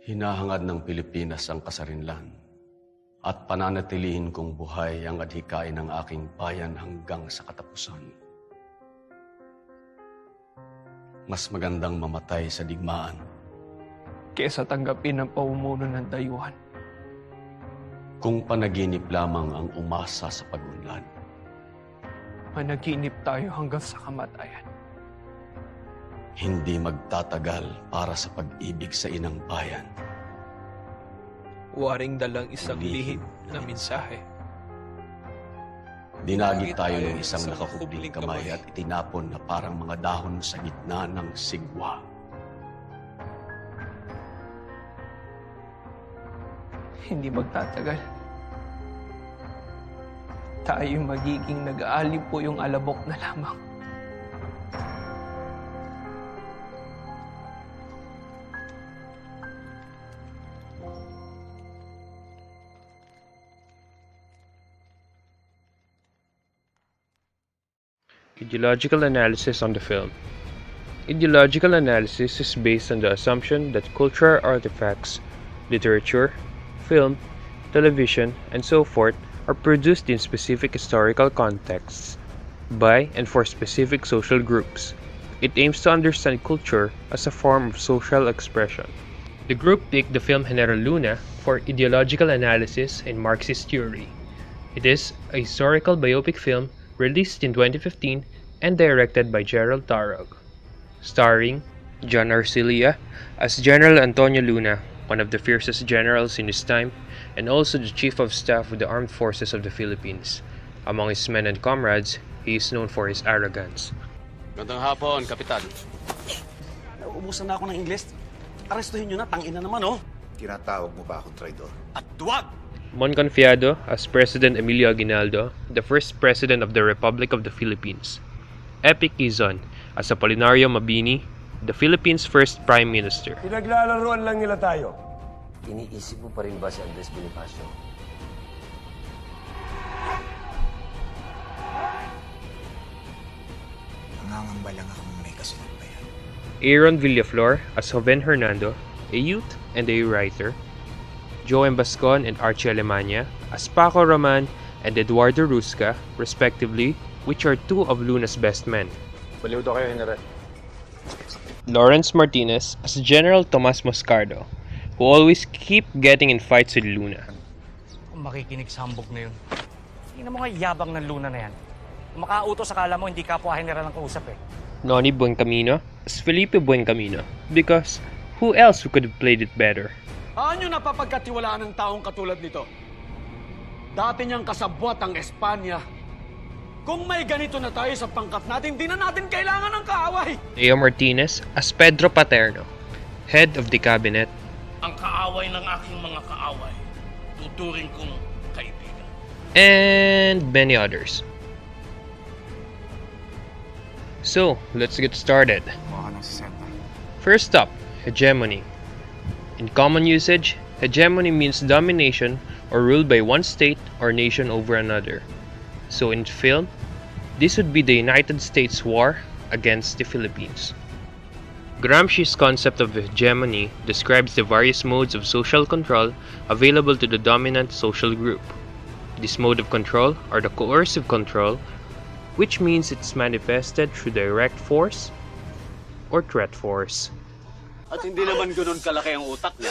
Hinahangad ng Pilipinas ang kasarinlan at pananatilihin kong buhay ang adhikain ng aking bayan hanggang sa katapusan. Mas magandang mamatay sa digmaan kesa tanggapin ang pamumuno ng dayuhan. kung panaginip lamang ang umasa sa pag-unlad. Managinip tayo hanggang sa kamatayan. Hindi magtatagal para sa pag-ibig sa inang bayan. Waring dalang isang lihim na mensahe. Dinagit tayo ng isang nakakubling kamay at itinapon na parang mga dahon sa gitna ng sigwa. Hindi magtatagal. Tayo magiging nag-aalib po yung alabok na lamang. Ideological analysis on the film. Ideological analysis is based on the assumption that cultural artifacts, literature, film, television, and so forth are produced in specific historical contexts by and for specific social groups. It aims to understand culture as a form of social expression. The group picked the film Heneral Luna for ideological analysis in Marxist theory. It is a historical biopic film released in 2015 and directed by Gerald Tarog, starring John Arcilia as General Antonio Luna, one of the fiercest generals in his time, and also the Chief of Staff of the Armed Forces of the Philippines. Among his men and comrades, he is known for his arrogance. Gandang hapon, Kapitan. Nauubusan na ako ng Ingles. Arestuhin nyo na, tangina naman, oh. Tinatawag mo ba akong traidor? At duwag! Mon Confiado as President Emilio Aguinaldo, the first President of the Republic of the Philippines. Epi Quezon as Apolinario Mabini, the Philippines' first Prime Minister. Pinaglalaroan lang nila tayo. Iniisip mo pa rin ba si Andres Bonifacio? Nangangamba lang akong may kasunod pa yan. Aaron Villaflor as Joven Hernando, a youth and a writer. Joem Bascon and Archie Alemania as Paco Roman and Eduardo Rusca, respectively, which are two of Luna's best men. Baliw daw kayo, Heneral. Lawrence Martinez as General Tomas Moscardo, who always keep getting in fights with Luna. Kung makikinig sa hambog na yun, tingnan mo nga yabang ng Luna na yan. Kung makautos, akala mo hindi kapwa Heneral ang kausap eh. Noni Buencamino as Felipe Buencamino, because who else could have played it better? Paano napapagkatiwalaan ng taong katulad nito? Dati niyang kasabwat ang Espanya. Kung may ganito na tayo sa pangkat natin, di na natin kailangan ng kaaway. Leo Martinez as Pedro Paterno, head of the cabinet. Ang kaaway ng aking mga kaaway, tuturing kong kaibigan. And many others. So, let's get started. Mukha ng 60. First up, hegemony. In common usage, hegemony means domination or rule by one state or nation over another. So in film, this would be the United States war against the Philippines. Gramsci's concept of hegemony describes the various modes of social control available to the dominant social group. This mode of control are the coercive control, which means it's manifested through direct force or threat force. At hindi naman ganun kalaki ang utak niya.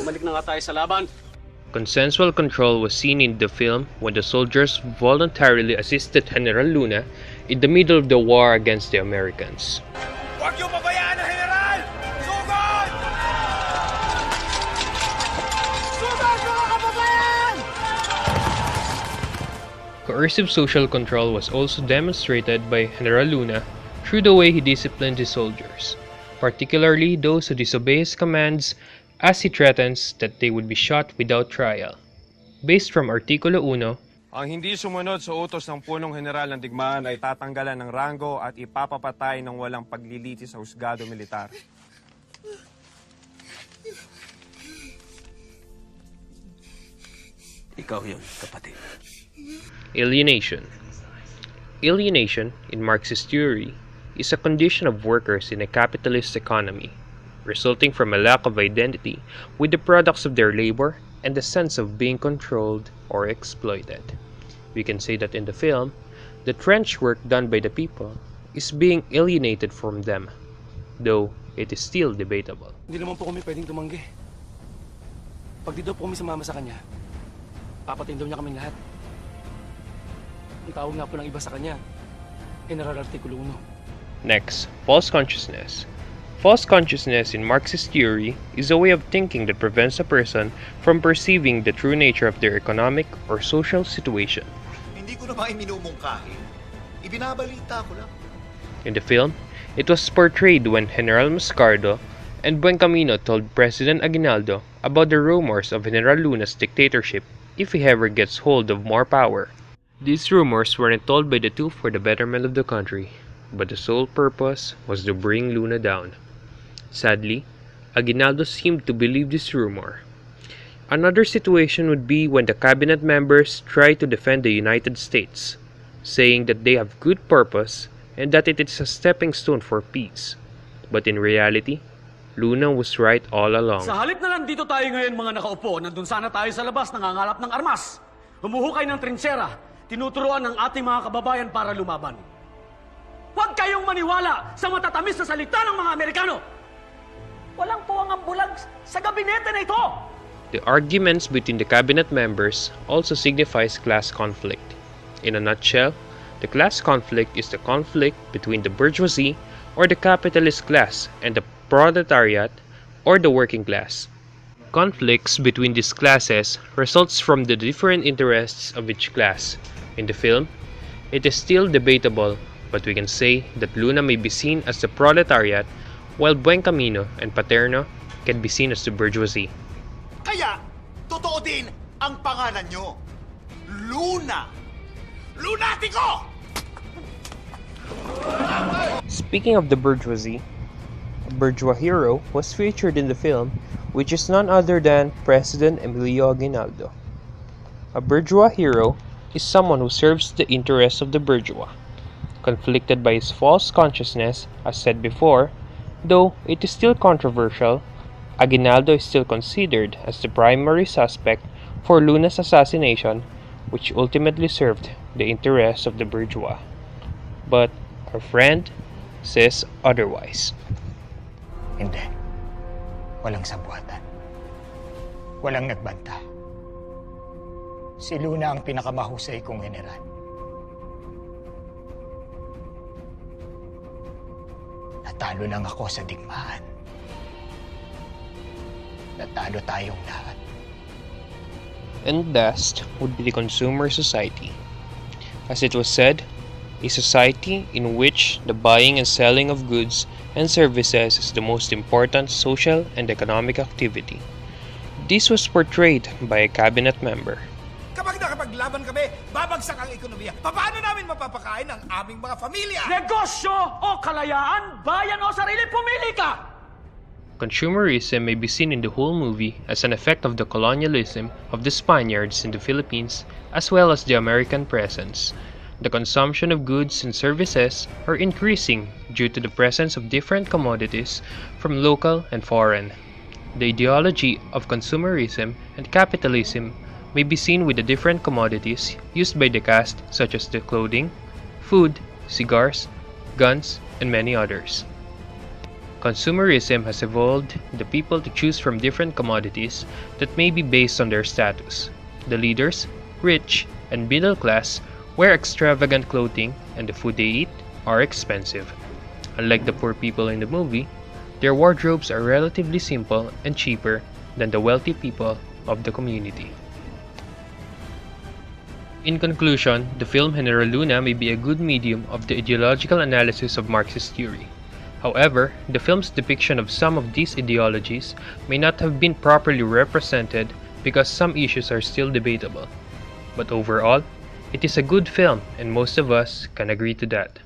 Bumalik na nga tayo sa laban. Consensual control was seen in the film when the soldiers voluntarily assisted Heneral Luna in the middle of the war against the Americans. Huwag niyo pabayaan ang Heneral! Sugod! Sugod, mga kababayan! Coercive social control was also demonstrated by Heneral Luna through the way he disciplined his soldiers, particularly those who disobey his commands, as he threatens that they would be shot without trial. Based from Artikulo 1, Ang hindi sumunod sa utos ng punong Heneral ng Digmaan ay tatanggalan ng ranggo at ipapapatay ng walang pagliliti sa husgado militar. Ikaw yun, kapatid. alienation. Alienation, in Marxist theory, is a condition of workers in a capitalist economy, resulting from a lack of identity with the products of their labor and the sense of being controlled or exploited. We can say that in the film, the trench work done by the people is being alienated from them, though it is still debatable. Hindi naman po kami pwedeng tumanggi. Pag di daw po kami sumama sa kanya, papatin daw niya kaming lahat. Ang tawag nga po ng iba sa kanya, Heneral Luna. Next, false consciousness. False consciousness in Marxist theory is a way of thinking that prevents a person from perceiving the true nature of their economic or social situation. Hindi ko naman minumungkahi. Ibinabalita ko lang. In the film, it was portrayed when General Moscardo and Buencamino told President Aguinaldo about the rumors of Heneral Luna's dictatorship if he ever gets hold of more power. These rumors weren't told by the two for the betterment of the country, but the sole purpose was to bring Luna down. Sadly, Aguinaldo seemed to believe this rumor. Another situation would be when the cabinet members try to defend the United States, saying that they have good purpose and that it is a stepping stone for peace. But in reality, Luna was right all along. Sa halip na nandito tayo ngayon mga nakaupo, nandun sana tayo sa labas nangangalap ng armas. Humuhukay ng trinchera, tinuturuan ng ating mga kababayan para lumaban. Huwag kayong maniwala sa matatamis na salita ng mga Amerikano. Walang puwang ang bulag sa gabinete na ito. The arguments between the cabinet members also signifies class conflict. In a nutshell, the class conflict is the conflict between the bourgeoisie or the capitalist class and the proletariat or the working class. Conflicts between these classes results from the different interests of each class. In the film, it is still debatable, but we can say that Luna may be seen as the proletariat while Buencamino and Paterno can be seen as the bourgeoisie. Kaya, totoo din ang pangalan nyo. Luna! Lunatico! Speaking of the bourgeoisie, a bourgeois hero was featured in the film, which is none other than President Emilio Aguinaldo. A bourgeois hero is someone who serves the interests of the bourgeois. Conflicted by his false consciousness, as said before, though it is still controversial, Aguinaldo is still considered as the primary suspect for Luna's assassination, which ultimately served the interests of the bourgeois. But our friend says otherwise. Hindi. Walang sabuatan. Walang nagbanta. Si Luna ang pinakamahusay kong general. Natalo lang ako sa digmaan. Natalo tayong lahat. And last would be the consumer society. As it was said, a society in which the buying and selling of goods and services is the most important social and economic activity. This was portrayed by a cabinet member. Kapag nakapaglaban kami, babagsak ang ekonomiya. Paano namin mapapakain ang aming mga pamilya? Negosyo o kalayaan, bayan o sarili, pumili ka! Consumerism may be seen in the whole movie as an effect of the colonialism of the Spaniards in the Philippines as well as the American presence. The consumption of goods and services are increasing due to the presence of different commodities from local and foreign. The ideology of consumerism and capitalism may be seen with the different commodities used by the cast such as the clothing, food, cigars, guns, and many others. Consumerism has evolved the people to choose from different commodities that may be based on their status. The leaders, rich and middle class, wear extravagant clothing and the food they eat are expensive. Unlike the poor people in the movie, their wardrobes are relatively simple and cheaper than the wealthy people of the community. In conclusion, the film Heneral Luna may be a good medium of the ideological analysis of Marxist theory. However, the film's depiction of some of these ideologies may not have been properly represented because some issues are still debatable. But overall, it is a good film and most of us can agree to that.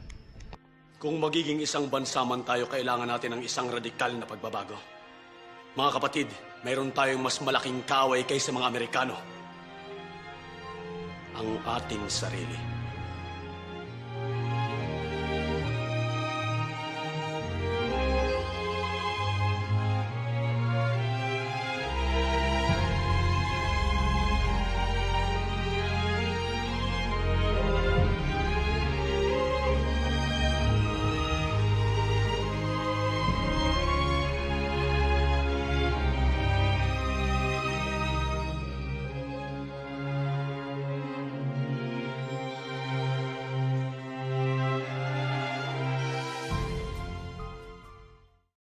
Kung magiging isang bansa man tayo, kailangan natin ng isang radikal na pagbabago. Mga kapatid, mayroon tayong mas malaking kaaway kaysa mga Amerikano. Ang ating sarili.